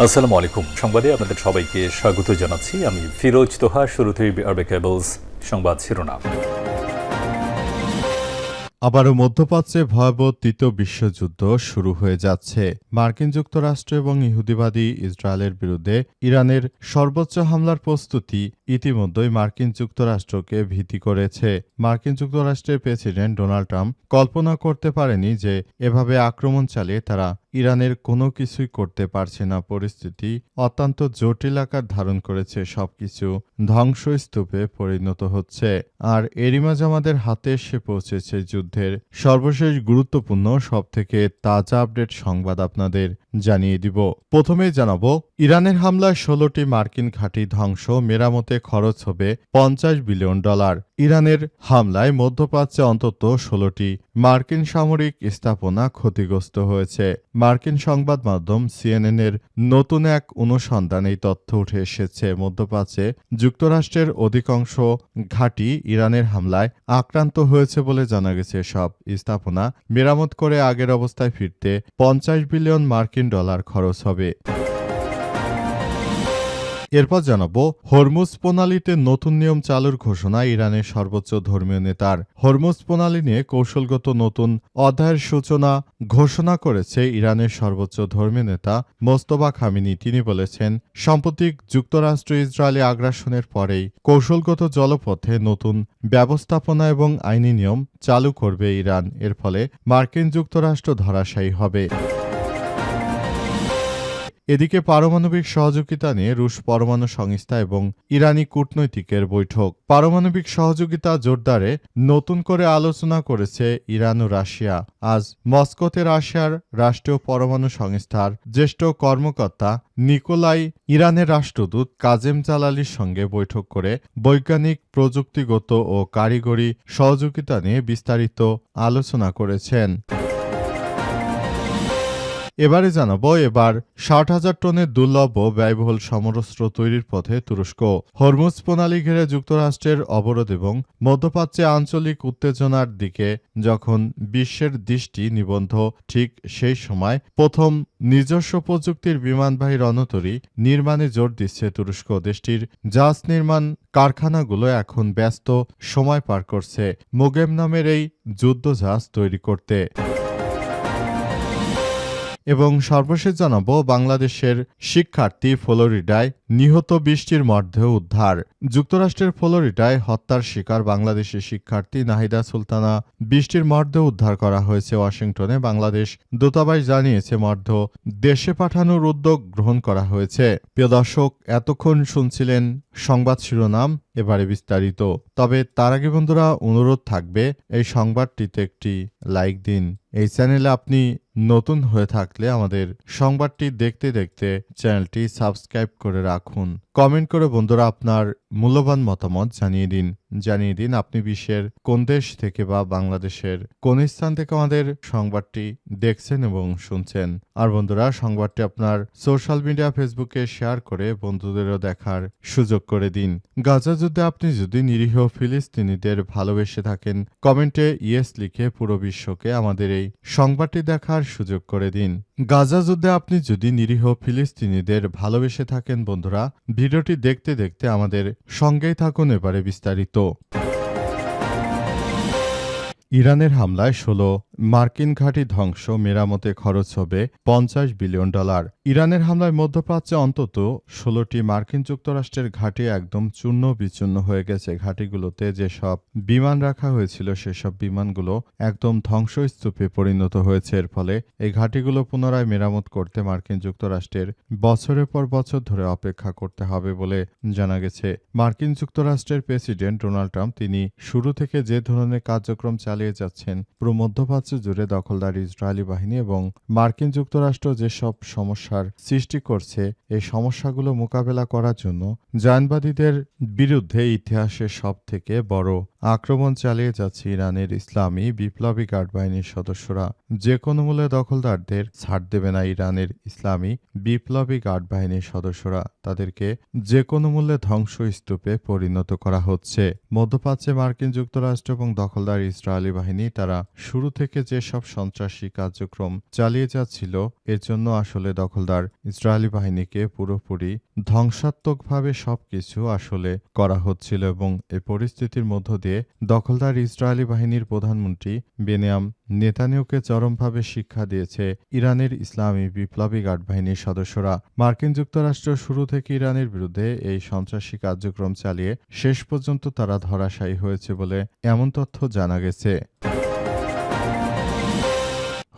আসসালামু আলাইকুম। সংবাদে আপনাদের সবাইকে স্বাগত জানাচ্ছি। আমি ফিরোজ তোহা। শুরুতেই আরবে কেবলস সংবাদ শিরোনাম। আবারও মধ্যপ্রাচ্যে ভয়াবহ তৃতীয় বিশ্বযুদ্ধ শুরু হয়ে যাচ্ছে। মার্কিন যুক্তরাষ্ট্র এবং ইহুদিবাদী ইসরায়েলের বিরুদ্ধে ইরানের সর্বোচ্চ হামলার প্রস্তুতি ইতিমধ্যেই মার্কিন যুক্তরাষ্ট্রকে ভীতি করেছে। মার্কিন যুক্তরাষ্ট্রের প্রেসিডেন্ট ডোনাল্ড ট্রাম্প কল্পনা করতে পারেনি যে এভাবে আক্রমণ চালিয়ে তারা ইরানের কোনো কিছুই করতে পারছে না। পরিস্থিতি অত্যন্ত জটিল আকার ধারণ করেছে, সবকিছু ধ্বংসস্তূপে পরিণত হচ্ছে। আর এরই মাঝে আমাদের হাতে এসে পৌঁছেছে যুদ্ধের সর্বশেষ গুরুত্বপূর্ণ সবথেকে তাজা আপডেট সংবাদ আপনাদের জানিয়ে দিব। প্রথমেই জানাবো, ইরানের হামলায় 16টি মার্কিন ঘাঁটি ধ্বংস, মেরামতে খরচ হবে $50 বিলিয়ন। ইরানের হামলায় মধ্যপ্রাচ্যে অন্তত 16টি মার্কিন সামরিক স্থাপনা ক্ষতিগ্রস্ত হয়েছে। মার্কিন সংবাদ মাধ্যম সিএনএন-এর নতুন এক অনুসন্ধান এই তথ্য উঠে এসেছে। মধ্যপ্রাচ্যে যুক্তরাষ্ট্রের অধিকাংশ ঘাঁটি ইরানের হামলায় আক্রান্ত হয়েছে বলে জানা গেছে। সব স্থাপনা মেরামত করে আগের অবস্থায় ফিরতে $50 বিলিয়ন খরচ হবে। এরপর জানাবো, হরমুজ প্রণালীতে নতুন নিয়ম চালুর ঘোষণা ইরানের সর্বোচ্চ ধর্মীয় নেতার। হরমুজ প্রণালী নিয়ে কৌশলগত নতুন অধ্যায়ের সূচনা ঘোষণা করেছে ইরানের সর্বোচ্চ ধর্মীয় নেতা মোস্তফা খামেনি। তিনি বলেছেন, সাম্প্রতিক যুক্তরাষ্ট্র ইসরায়েলি আগ্রাসনের পরেই কৌশলগত জলপথে নতুন ব্যবস্থাপনা এবং আইনি নিয়ম চালু করবে ইরান। এর ফলে মার্কিন যুক্তরাষ্ট্র ধরাশায়ী হবে। এদিকে পারমাণবিক সহযোগিতা নিয়ে রুশ পরমাণু সংস্থা এবং ইরানি কূটনৈতিকের বৈঠক। পারমাণবিক সহযোগিতা জোরদারে নতুন করে আলোচনা করেছে ইরান ও রাশিয়া। আজ মস্কোতে রাশিয়ার রাষ্ট্রীয় পরমাণু সংস্থার জ্যেষ্ঠ কর্মকর্তা নিকোলাই ইরানের রাষ্ট্রদূত কাজেম জালালির সঙ্গে বৈঠক করে বৈজ্ঞানিক, প্রযুক্তিগত ও কারিগরি সহযোগিতা নিয়ে বিস্তারিত আলোচনা করেছেন। এবারে জানাবো, এবার 60,000 টনের দুর্লভ ও ব্যয়বহুল সমরাস্ত্র তৈরির পথে তুরস্ক। হরমুজ প্রণালী ঘিরে যুক্তরাষ্ট্রের অবরোধ এবং মধ্যপ্রাচ্যে আঞ্চলিক উত্তেজনার দিকে যখন বিশ্বের দৃষ্টি নিবদ্ধ, ঠিক সেই সময় প্রথম নিজস্ব প্রযুক্তির বিমানবাহী রণতরী নির্মাণে জোর দিচ্ছে তুরস্ক। দেশটির জাহাজ নির্মাণ কারখানাগুলো এখন ব্যস্ত সময় পার করছে মোগেম নামের এই যুদ্ধজাহাজ তৈরি করতে। এবং সর্বশেষ জানাবো, বাংলাদেশের শিক্ষার্থী ফ্লোরিডায় নিহত 20টির মরদেহ উদ্ধার। যুক্তরাষ্ট্রের ফ্লোরিডায় হত্যার শিকার বাংলাদেশের শিক্ষার্থী নাহিদা সুলতানা 20টির মরদেহ উদ্ধার করা হয়েছে। ওয়াশিংটনে বাংলাদেশ দূতাবাস জানিয়েছে মরদেহ দেশে পাঠানোর উদ্যোগ গ্রহণ করা হয়েছে। প্রিয় দর্শক, এতক্ষণ শুনছিলেন সংবাদ শিরোনাম, এবারে বিস্তারিত। তবে তার আগে বন্ধুরা, অনুরোধ থাকবে এই সংবাদটিতে একটি লাইক দিন। এই চ্যানেলে আপনি নতুন হয়ে থাকলে আমাদের সংবাদটি দেখতে দেখতে চ্যানেলটি সাবস্ক্রাইব করে রাখুন। কমেন্ট করে বন্ধুরা আপনার মূল্যবান মতামত জানিয়ে দিন আপনি বিশ্বের কোন দেশ থেকে বা বাংলাদেশের কোন স্থান থেকে আমাদের সংবাদটি দেখছেন এবং শুনছেন। আর বন্ধুরা, সংবাদটি আপনার সোশ্যাল মিডিয়া ফেসবুকে শেয়ার করে বন্ধুদেরও দেখার সুযোগ করে দিন। গাজা যুদ্ধে আপনি যদি নিরীহ ফিলিস্তিনিদের ভালোবেসে থাকেন, কমেন্টে ইয়েস লিখে পুরো বিশ্বকে আমাদের এই সংবাদটি দেখার সুযোগ করে দিন। গাজা যুদ্ধে আপনি যদি নিরীহ ফিলিস্তিনিদের ভালোবেসে থাকেন বন্ধুরা, ভিডিওটি দেখতে দেখতে আমাদের সঙ্গেই থাকুন। এবারে বিস্তারিত। ইরানের হামলায় 16 মার্কিন ঘাঁটি ধ্বংস, মেরামতে খরচ হবে $50 বিলিয়ন। ইরানের হামলায় মধ্যপ্রাচ্যে অন্তত 16টি মার্কিন যুক্তরাষ্ট্রের ঘাঁটি একদম চূর্ণ বিচূর্ণ হয়ে গেছে। ঘাঁটিগুলোতে যেসব বিমান রাখা হয়েছিল সেসব বিমানগুলো একদম ধ্বংসস্তূপে পরিণত হয়েছে। এর ফলে এই ঘাঁটিগুলো পুনরায় মেরামত করতে মার্কিন যুক্তরাষ্ট্রের বছরের পর বছর ধরে অপেক্ষা করতে হবে বলে জানা গেছে। মার্কিন যুক্তরাষ্ট্রের প্রেসিডেন্ট ডোনাল্ড ট্রাম্প তিনি শুরু থেকে যে ধরনের কার্যক্রম চালিয়ে যাচ্ছেন, পুরো মধ্যপ্রাচ্য জুড়ে দখলদার ইসরায়েলি বাহিনী এবং মার্কিন যুক্তরাষ্ট্র যেসব সমস্যার সৃষ্টি করছে, এই সমস্যাগুলো মোকাবেলা করার জন্য জায়নবাদীদের বিরুদ্ধে ইতিহাসের সব থেকে বড় আক্রমণ চালিয়ে যাচ্ছে ইরানের ইসলামী বিপ্লবী গার্ড বাহিনীর সদস্যরা। যে কোনো মূল্যে দখলদারদের ছাড় দেবে না ইরানের ইসলামী বিপ্লবী গার্ড বাহিনীর সদস্যরা। তাদেরকে যে কোনো মূল্যে ধ্বংসস্তূপে পরিণত করা হচ্ছে। মধ্যপ্রাচ্যে মার্কিন যুক্তরাষ্ট্র এবং দখলদার ইসরায়েলি বাহিনী তারা শুরু থেকে থেকে যেসব সন্ত্রাসী কার্যক্রম চালিয়ে যাচ্ছিল এর জন্য আসলে দখলদার ইসরায়েলি বাহিনীকে পুরোপুরি ধ্বংসাত্মকভাবে সবকিছু আসলে করা হচ্ছিল এবং এই পরিস্থিতির মধ্য দিয়ে দখলদার ইসরায়েলি বাহিনীর প্রধানমন্ত্রী বেনিয়াম নেতানিয়াহুকে চরমভাবে শিক্ষা দিয়েছে ইরানের ইসলামী বিপ্লবী গার্ড বাহিনীর সদস্যরা। মার্কিন যুক্তরাষ্ট্র শুরু থেকে ইরানের বিরুদ্ধে এই সন্ত্রাসী কার্যক্রম চালিয়ে শেষ পর্যন্ত তারা ধরাশায়ী হয়েছে বলে এমন তথ্য জানা গেছে।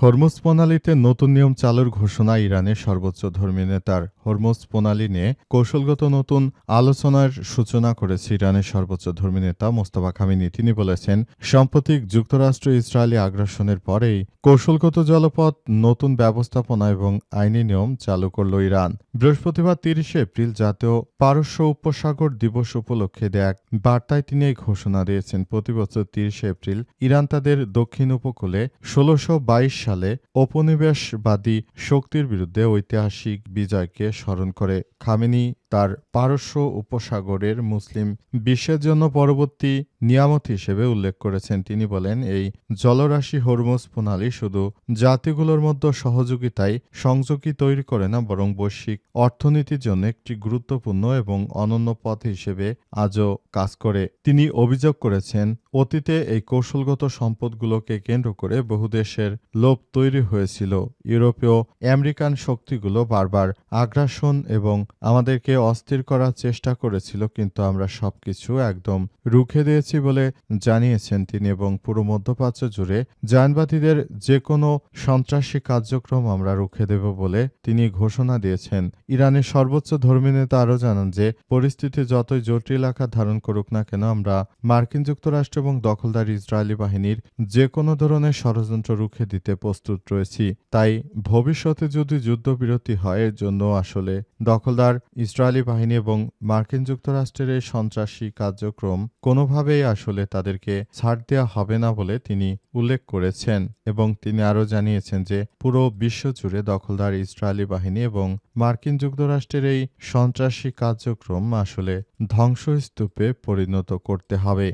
হরমুজ প্রণালীতে নতুন নিয়ম চালুর ঘোষণা ইরানের সর্বোচ্চ ধর্মীয় নেতার। হরমুজ প্রণালী নিয়ে কৌশলগত নতুন আলোচনার সূচনা করেছে ইরানের সর্বোচ্চ ধর্মীয় নেতা মোস্তফা খামেনি। তিনি বলেছেন, সাম্প্রতিক যুক্তরাষ্ট্র ইসরায়েলি আগ্রাসনের পরেই কৌশলগত জলপথ নতুন ব্যবস্থাপনা এবং আইনি নিয়ম চালু করল ইরান। বৃহস্পতিবার ৩০ এপ্রিল জাতীয় পারস্য উপসাগর দিবস উপলক্ষে দেয়া এক বার্তায় তিনি এই ঘোষণা দিয়েছেন। প্রতিবছর ৩০ এপ্রিল ইরান তাদের দক্ষিণ উপকূলে ১৬২২ সালে উপনিবেশবাদী শক্তির বিরুদ্ধে ঐতিহাসিক বিজয়কে স্মরণ করে। খামেনি তার পারস্য উপসাগরের মুসলিম বিশ্বের জন্য পরবর্তী নিয়ামত হিসেবে উল্লেখ করেছেন। তিনি বলেন, এই জলরাশি হরমুজ প্রণালী শুধু জাতিগুলোর মধ্যে সহযোগিতায় সংযোগী তৈরি করে না, বরং বৈশ্বিক অর্থনীতির জন্য একটি গুরুত্বপূর্ণ এবং অনন্য পথ হিসেবে আজও কাজ করে। তিনি অভিযোগ করেছেন, অতীতে এই কৌশলগত সম্পদগুলোকে কেন্দ্র করে বহু দেশের লোভ তৈরি হয়েছিল। ইউরোপীয় আমেরিকান শক্তিগুলো বারবার আগ্রাসন এবং আমাদেরকে অস্থির করার চেষ্টা করেছিল, কিন্তু আমরা সবকিছু একদম রুখে দিয়েছি বলে জানিয়েছেন তিনি। এবং পুরো মধ্যপ্রাচ্য জুড়ে জায়নবাদীদের যে কোনো সন্ত্রাসী কার্যক্রম আমরা রুখে দেব বলে তিনি ঘোষণা দিয়েছেন। ইরানের সর্বোচ্চ ধর্মীয় নেতা আরও জানান যে, পরিস্থিতি যতই জটিল আকার ধারণ করুক না কেন, আমরা মার্কিন যুক্তরাষ্ট্র এবং দখলদার ইসরায়েলি বাহিনীর যে কোনো ধরনের ষড়যন্ত্র রুখে দিতে প্রস্তুত রয়েছি। তাই ভবিষ্যতে যদি যুদ্ধবিরতি হয়, এর জন্য আসলে দখলদার ইসরায়েলি বাহিনী এবং মার্কিন যুক্তরাষ্ট্রের এই সন্ত্রাসী কার্যক্রম কোনোভাবেই আসলে তাদেরকে ছাড় দেওয়া হবে না বলে তিনি উল্লেখ করেছেন। এবং তিনি আরও জানিয়েছেন যে, পুরো বিশ্বজুড়ে দখলদার ইসরায়েলি বাহিনী এবং মার্কিন যুক্তরাষ্ট্রের এই সন্ত্রাসী কার্যক্রম আসলে ধ্বংসস্তূপে পরিণত করতে হবে।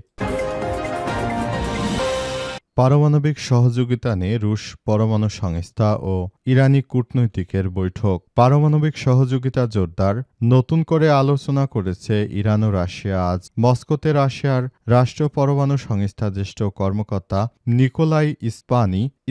পারমাণবিক সহযোগিতা নিয়ে রুশ পরমাণু সংস্থা ও ইরানি কূটনৈতিকের বৈঠক। পারমাণবিক সহযোগিতা জোরদার নতুন করে আলোচনা করেছে ইরান ও রাশিয়া। আজ মস্কোতে রাশিয়ার রাষ্ট্রীয় পরমাণু সংস্থার জ্যেষ্ঠ কর্মকর্তা নিকোলাই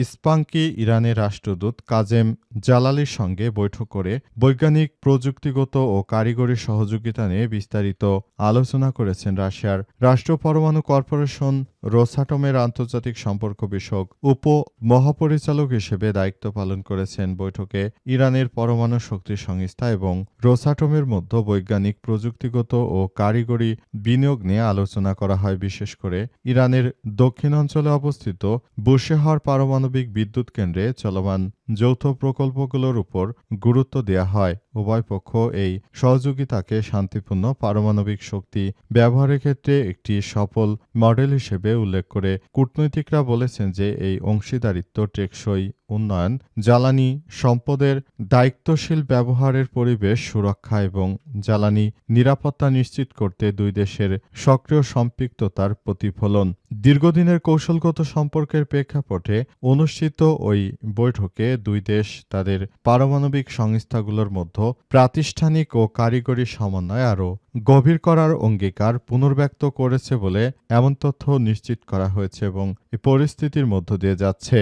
ইস্পাঙ্কি ইরানের রাষ্ট্রদূত কাজেম জালালির সঙ্গে বৈঠক করে বৈজ্ঞানিক, প্রযুক্তিগত ও কারিগরি সহযোগিতা নিয়ে বিস্তারিত আলোচনা করেছেন। রাশিয়ার রাষ্ট্রীয় পরমাণু কর্পোরেশন রোসাটমের আন্তর্জাতিক সম্পর্ক বিষয়ক উপ মহাপরিচালক হিসেবে দায়িত্ব পালন করেছেন। বৈঠকে ইরানের পরমাণু শক্তি সংস্থা এবং রোসাটমের মধ্যে বৈজ্ঞানিক, প্রযুক্তিগত ও কারিগরি বিনিয়োগ নিয়ে আলোচনা করা হয়। বিশেষ করে ইরানের দক্ষিণাঞ্চলে অবস্থিত বুশেহর পারমাণবিক বিদ্যুৎ কেন্দ্রে চলমান যৌথ প্রকল্পগুলোর উপর গুরুত্ব দেওয়া হয়। উভয় পক্ষ এই সহযোগিতাকে শান্তিপূর্ণ পারমাণবিক শক্তি ব্যবহারের ক্ষেত্রে একটি সফল মডেল হিসেবে উল্লেখ করে কূটনৈতিকরা বলেছেন যে, এই অংশীদারিত্ব টেকসই উন্নয়ন, জ্বালানি সম্পদের দায়িত্বশীল ব্যবহারের পরিবেশ সুরক্ষা এবং জ্বালানি নিরাপত্তা নিশ্চিত করতে দুই দেশের সক্রিয় সম্পৃক্ততার প্রতিফলন। দীর্ঘদিনের কৌশলগত সম্পর্কের প্রেক্ষাপটে অনুষ্ঠিত ওই বৈঠকে দুই দেশ তাদের পারমাণবিক সংস্থাগুলোর মধ্যে প্রাতিষ্ঠানিক ও কারিগরি সমন্বয় আরও গভীর করার অঙ্গীকার পুনর্ব্যক্ত করেছে বলে এমন তথ্য নিশ্চিত করা হয়েছে এবং এই পরিস্থিতির মধ্য দিয়ে যাচ্ছে।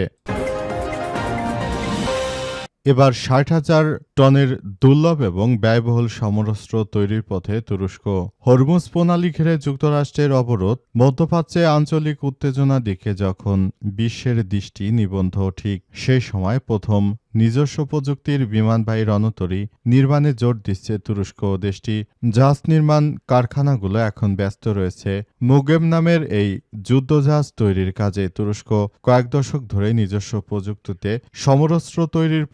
এবার ৬০,০০০ টনের দুর্লভ এবং ব্যয়বহুল সমরাস্ত্র তৈরির পথে তুরস্ক। হরমুজ প্রণালী ঘিরে যুক্তরাষ্ট্রের অবরোধ, মধ্যপ্রাচ্যে আঞ্চলিক উত্তেজনার দিকে যখন বিশ্বের দৃষ্টি নিবদ্ধ, ঠিক সেই সময় প্রথম নিজস্ব প্রযুক্তির বিমানবাহী রণতরী নির্মাণে জোর দিচ্ছে তুরস্ক। দেশটি জাহাজ নির্মাণ কারখানাগুলো এখন ব্যস্ত রয়েছে মুগেম নামের এই যুদ্ধজাহাজ তৈরির কাজে। তুরস্ক কয়েক দশক ধরে নিজস্ব প্রযুক্তিতে সমরাস্ত্র তৈরির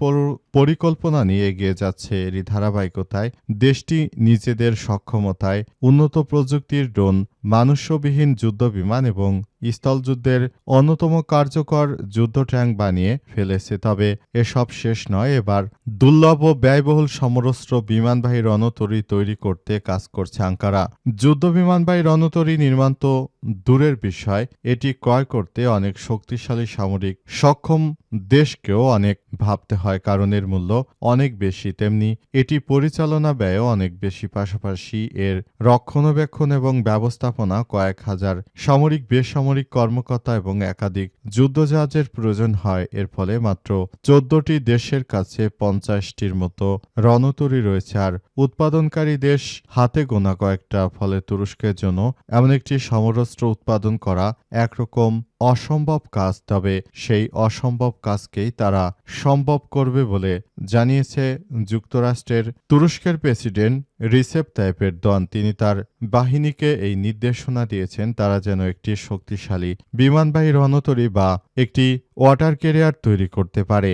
পরিকল্পনা নিয়ে এগিয়ে যাচ্ছে। এরই ধারাবাহিকতায় দেশটি নিজেদের সক্ষমতায় উন্নত প্রযুক্তির ড্রোন, মানুষ্যবিহীন যুদ্ধবিমান এবং স্থলযুদ্ধের অন্যতম কার্যকর যুদ্ধ ট্যাঙ্ক বানিয়ে ফেলেছে। তবে এসব শেষ নয়, এবার দুর্লভ ও ব্যয়বহুল সমরস্ত্র বিমানবাহী রণতরী তৈরি করতে কাজ করছে আঙ্কারা। যুদ্ধ বিমানবাহী রণতরী নির্মাণ তো দূরের বিষয়, এটি ক্রয় করতে অনেক শক্তিশালী সামরিক সক্ষম দেশকেও অনেক ভাবতে হয়, কারণ এর মূল্য অনেক বেশি। তেমনি এটি পরিচালনা ব্যয়ও অনেক বেশি। পাশাপাশি এর রক্ষণাবেক্ষণ এবং ব্যবস্থাপনা কয়েক হাজার সামরিক বেসামরিক কর্মকর্তা এবং একাধিক যুদ্ধজাহাজের প্রয়োজন হয়। এর ফলে মাত্র ১৪টি দেশের কাছে ৫০টির মতো রণতরী রয়েছে, আর উৎপাদনকারী দেশ হাতে গোনা কয়েকটা। ফলে তুরস্কের জন্য এমন একটি সমরস্ত্র উৎপাদন করা একরকম অসম্ভব কাজ। তবে সেই অসম্ভব কাজকেই তারা সম্ভব করবে বলে জানিয়েছে যুক্তরাষ্ট্রের তুরস্কের প্রেসিডেন্ট রিসেপ তাইপ এরদোয়ান। তিনি তার বাহিনীকে এই নির্দেশনা দিয়েছেন, তারা যেন একটি শক্তিশালী বিমানবাহী রণতরী বা একটি ওয়াটার ক্যারিয়ার তৈরি করতে পারে।